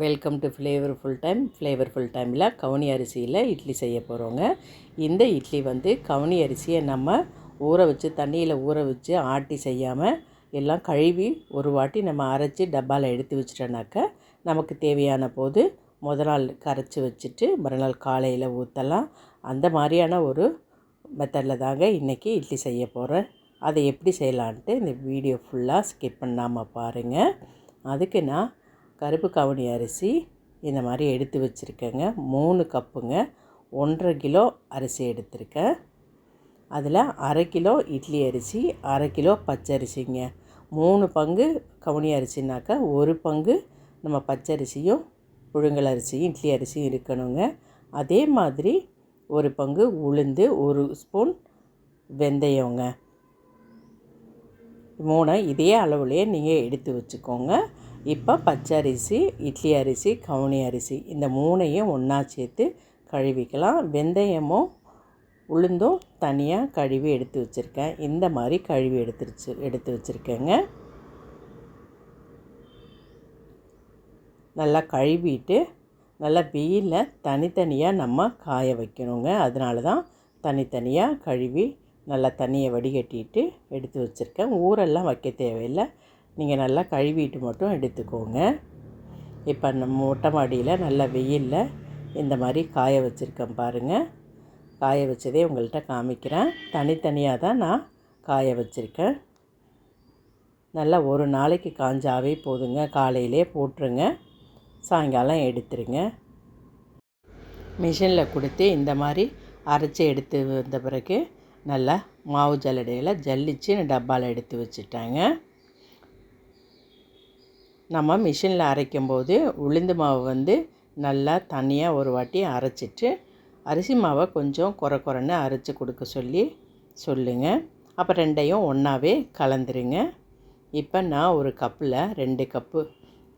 Welcome to flavourful டைமில் கவுனி அரிசியில் இட்லி செய்ய போகிறோங்க. இந்த இட்லி கவுனி அரிசியை நம்ம தண்ணியில் ஊற வச்சு ஆட்டி செய்யாமல் எல்லாம் கழுவி ஒரு வாட்டி நம்ம அரைச்சி டப்பாவில் எடுத்து வச்சிட்டோன்னாக்கா நமக்கு தேவையான போது நாள் கரைச்சி வச்சுட்டு மறுநாள் காலையில் ஊற்றலாம். அந்த மாதிரியான ஒரு மெத்தடில் தாங்க இன்றைக்கி இட்லி செய்ய போகிறேன். அதை எப்படி செய்யலான்ட்டு இந்த வீடியோ ஃபுல்லாக ஸ்கிப் பண்ணாமல் பாருங்கள். அதுக்கு நான் கருப்பு கவுனி அரிசி இந்த மாதிரி எடுத்து வச்சுருக்கேங்க. 3 கப்புங்க. 1.5 கிலோ அரிசி எடுத்திருக்கேன். அதில் 1/2 கிலோ இட்லி அரிசி, 1/2 கிலோ பச்சரிசிங்க. 3 பங்கு கவுனி அரிசினாக்கா 1 பங்கு நம்ம பச்சரிசியும் புழுங்கல் அரிசியும் இட்லி அரிசியும் இருக்கணுங்க. அதே மாதிரி 1 பங்கு உளுந்து, 1 ஸ்பூன் வெந்தயங்க. 3 இதே அளவுலேயே நீங்கள் எடுத்து வச்சுக்கோங்க. இப்போ பச்சரிசி, இட்லி அரிசி, கவுனி அரிசி இந்த 3ஐயும் ஒன்றா சேர்த்து கழுவிக்கலாம். வெந்தயமும் உளுந்தும் தனியாக கழுவி எடுத்து வச்சுருக்கேன். இந்த மாதிரி கழுவி எடுத்து வச்சுருக்கேங்க. நல்லா கழுவிட்டு நல்லா வெயிலில் தனித்தனியாக நம்ம காய வைக்கணுங்க. அதனால தான் தனித்தனியாக கழுவி நல்லா தண்ணியை வடிகட்டிட்டு எடுத்து வச்சுருக்கேன். ஊரெல்லாம் வைக்க தேவையில்லை, நீங்கள் நல்லா கழுவிட்டு மட்டும் எடுத்துக்கோங்க. இப்போ நம்ம மொட்டை மாடியில் நல்லா வெயிலில் இந்த மாதிரி காய வச்சுருக்கேன் பாருங்கள். காய வச்சதே உங்கள்கிட்ட காமிக்கிறேன். தனித்தனியாக தான் நான் காய வச்சுருக்கேன். நல்லா ஒரு நாளைக்கு காஞ்சாவே போதுங்க. காலையிலே போட்டுருங்க, சாயங்காலம் எடுத்துருங்க. மிஷினில் கொடுத்து இந்த மாதிரி அரைச்சி எடுத்து வந்த பிறகு நல்லா மாவு ஜல்லடையில் ஜல்லிச்சு டப்பாவில் எடுத்து வச்சுட்டாங்க. நம்ம மிஷினில் அரைக்கும்போது உளுந்து மாவு நல்லா தனியாக ஒரு வாட்டி அரைச்சிட்டு அரிசி மாவை கொஞ்சம் குறைன்னு அரைச்சி கொடுக்க சொல்லுங்கள். அப்போ ரெண்டையும் ஒன்றாவே கலந்துருங்க. இப்போ நான் ஒரு கப்பில் 2 கப்பு,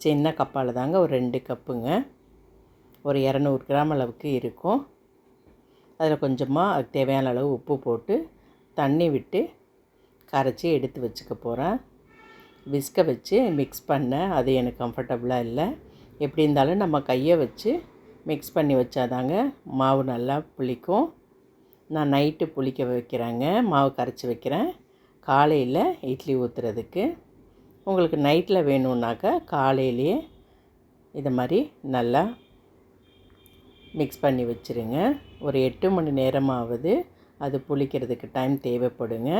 சின்ன கப்பால் தாங்க, ஒரு 2 கப்புங்க, ஒரு 200 கிராம் அளவுக்கு இருக்கும். அதில் கொஞ்சமாக அதுக்கு தேவையான அளவு உப்பு போட்டு தண்ணி விட்டு கரைச்சி எடுத்து வச்சுக்க போகிறேன். விஸ்கை வச்சு மிக்ஸ் பண்ண அது எனக்கு கம்ஃபர்டபுளாக இல்லை. எப்படி இருந்தாலும் நம்ம கையை வச்சு மிக்ஸ் பண்ணி வச்சாதாங்க மாவு நல்லா புளிக்கும். நான் நைட்டு புளிக்க வைக்கிறேங்க, மாவு கரைச்சி வைக்கிறேன் காலையில் இட்லி ஊற்றுறதுக்கு. உங்களுக்கு நைட்டில் வேணும்னாக்கா காலையிலேயே இதை மாதிரி நல்லா மிக்ஸ் பண்ணி வச்சுருங்க. ஒரு 8 மணி நேரமாவது அது புளிக்கிறதுக்கு டைம் தேவைப்படுங்க.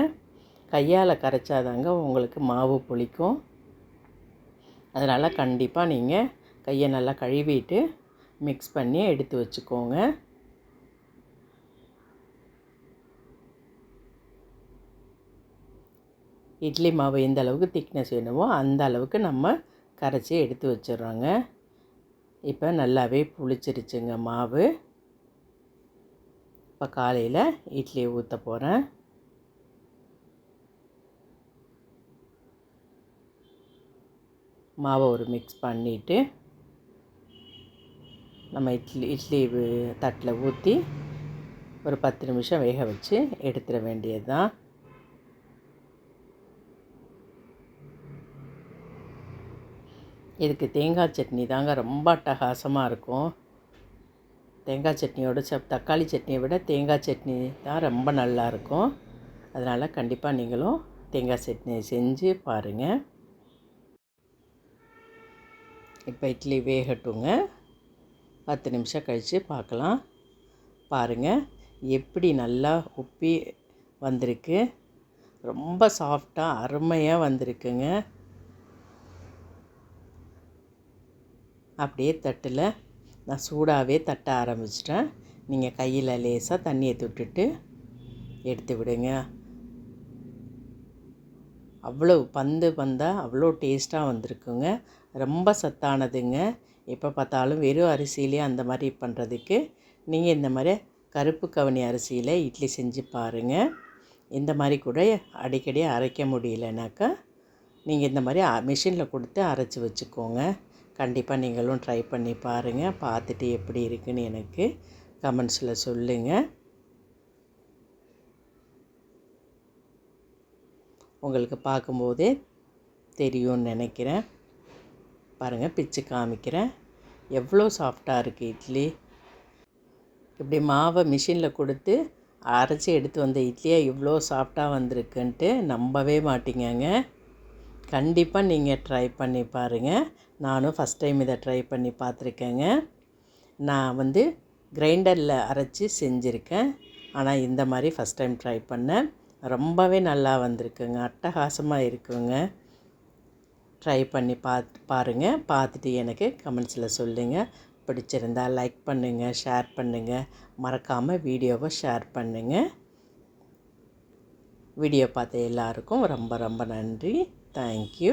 கையால் கரைச்சாதாங்க உங்களுக்கு மாவு புளிக்கும். அதனால் கண்டிப்பாக நீங்கள் கையை நல்லா கழுவிட்டு மிக்ஸ் பண்ணி எடுத்து வச்சுக்கோங்க. இட்லி மாவு எந்த அளவுக்கு திக்னஸ் வேணுமோ அந்த அளவுக்கு நம்ம கரைச்சி எடுத்து வச்சிடுறோங்க. இப்போ நல்லாவே புளிச்சிருச்சுங்க மாவு. இப்போ காலையில் இட்லி ஊற்ற போகிறேன். மாவை ஒரு மிக்ஸ் பண்ணிவிட்டு நம்ம இட்லி தட்டில் ஊற்றி ஒரு 10 நிமிஷம் வேக வச்சு எடுத்துட வேண்டியது தான். இதுக்கு தேங்காய் சட்னி தாங்க ரொம்ப அட்டகாசமாக இருக்கும். தேங்காய் சட்னியோட தக்காளி சட்னியை விட தேங்காய் சட்னி தான் ரொம்ப நல்லாயிருக்கும். அதனால் கண்டிப்பாக நீங்களும் தேங்காய் சட்னி செஞ்சு பாருங்கள். இப்போ இட்லி வேகட்டுங்க. 10 நிமிஷம் கழித்து பார்க்கலாம். பாருங்கள் எப்படி நல்லா உப்பி வந்திருக்கு. ரொம்ப சாஃப்டாக அருமையாக வந்திருக்குங்க. அப்படியே தட்டில் நான் சூடாகவே தட்ட ஆரம்பிச்சிட்டேன். நீங்கள் கையில் லேசாக தண்ணியை தொட்டுட்டு எடுத்து விடுங்க. அவ்வளோ பந்தாக அவ்வளோ டேஸ்ட்டாக வந்திருக்குங்க. ரொம்ப சத்தானதுங்க. எப்போ பார்த்தாலும் வெறும் அரிசியிலே அந்த மாதிரி பண்ணுறதுக்கு நீங்கள் இந்த மாதிரி கருப்பு கவுனி அரிசியில் இட்லி செஞ்சு பாருங்கள். இந்த மாதிரி கூட அடிக்கடி அரைக்க முடியலனாக்கா நீங்கள் இந்த மாதிரி மிஷினில் கொடுத்து அரைச்சி வச்சுக்கோங்க. கண்டிப்பாக நீங்களும் ட்ரை பண்ணி பாருங்கள். பார்த்துட்டு எப்படி இருக்குன்னு எனக்கு கமெண்ட்ஸில் சொல்லுங்கள். உங்களுக்கு பார்க்கும்போதே தெரியும்னு நினைக்கிறேன். பாருங்கள், பிச்சு காமிக்கிறேன். எவ்வளோ சாஃப்டாக இருக்குது இட்லி. இப்படி மாவை மிஷினில் கொடுத்து அரைச்சி எடுத்து வந்த இட்லியை இவ்வளோ சாஃப்டாக வந்திருக்குன்ட்டு நம்பவே மாட்டீங்கங்க. கண்டிப்பாக நீங்கள் ட்ரை பண்ணி பாருங்கள். நானும் ஃபஸ்ட் டைம் இதை ட்ரை பண்ணி பார்த்துருக்கேங்க. நான் வந்து கிரைண்டரில் அரைச்சி செஞ்சுருக்கேன். ஆனால் இந்த மாதிரி ஃபஸ்ட் டைம் ட்ரை பண்ணேன். ரொம்பவே நல்லா வந்திருக்குங்க, அட்டகாசமாக இருக்குங்க. ட்ரை பண்ணி பாருங்கள். பார்த்துட்டு எனக்கு கமெண்ட்ஸில் சொல்லுங்கள். பிடிச்சிருந்தா லைக் பண்ணுங்கள், ஷேர் பண்ணுங்கள். மறக்காமல் வீடியோவை ஷேர் பண்ணுங்கள். வீடியோ பார்த்த எல்லாருக்கும் ரொம்ப ரொம்ப நன்றி. தேங்க்யூ.